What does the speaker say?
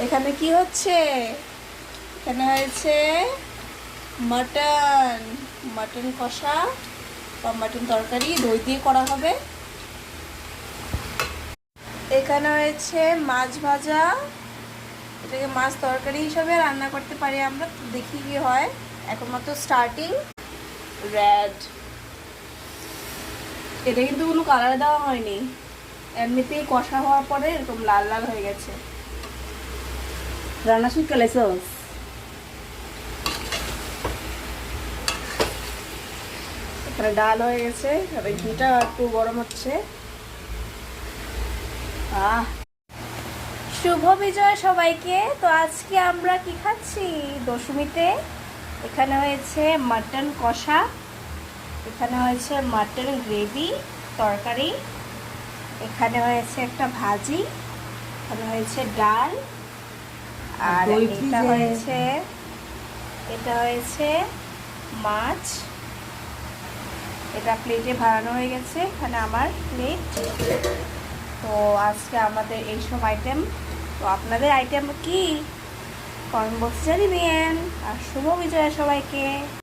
এখানে কি হচ্ছে? এখানে হয়েছে মাটন, মাটন কষা বা মাটন তরকারি দই দিয়ে করা হবে। এখানে হয়েছে মাছ ভাজা, এটাকে মাছ তরকারি হিসাবে রান্না করতে পারি আমরা, দেখি কি হয়। এখন মাত্র স্টার্টিং। রেড, এটা কিন্তু কোনো কালার দেওয়া হয়নি, এমনিতেই কষা হওয়ার পরে এরকম লাল লাল হয়ে গেছে। রান্না শুরু করলেছস? এখানে ডাল হয়ে গেছে, তবে ঘিটা একটু গরম হচ্ছে। আহ, শুভ বিজয় সবাইকে। তো আজকে আমরা কি খাচ্ছি দশমীতে? এখানে হয়েছে মাটন কষা, এখানে হয়েছে মাটন গ্রেভি তরকারি, এখানে হয়েছে একটা ভাজি, এখানে হয়েছে ডাল, আর এটা হয়েছে মাছ। এটা প্লেটে ভরানো হয়ে গেছে, এখানে আমার প্লেট। তো আজকে আমাদের এইসব আইটেম। তো আপনাদের আইটেম কি কমেন্ট বক্সে জানিবেন। আর শুভ বিজয় সবাইকে।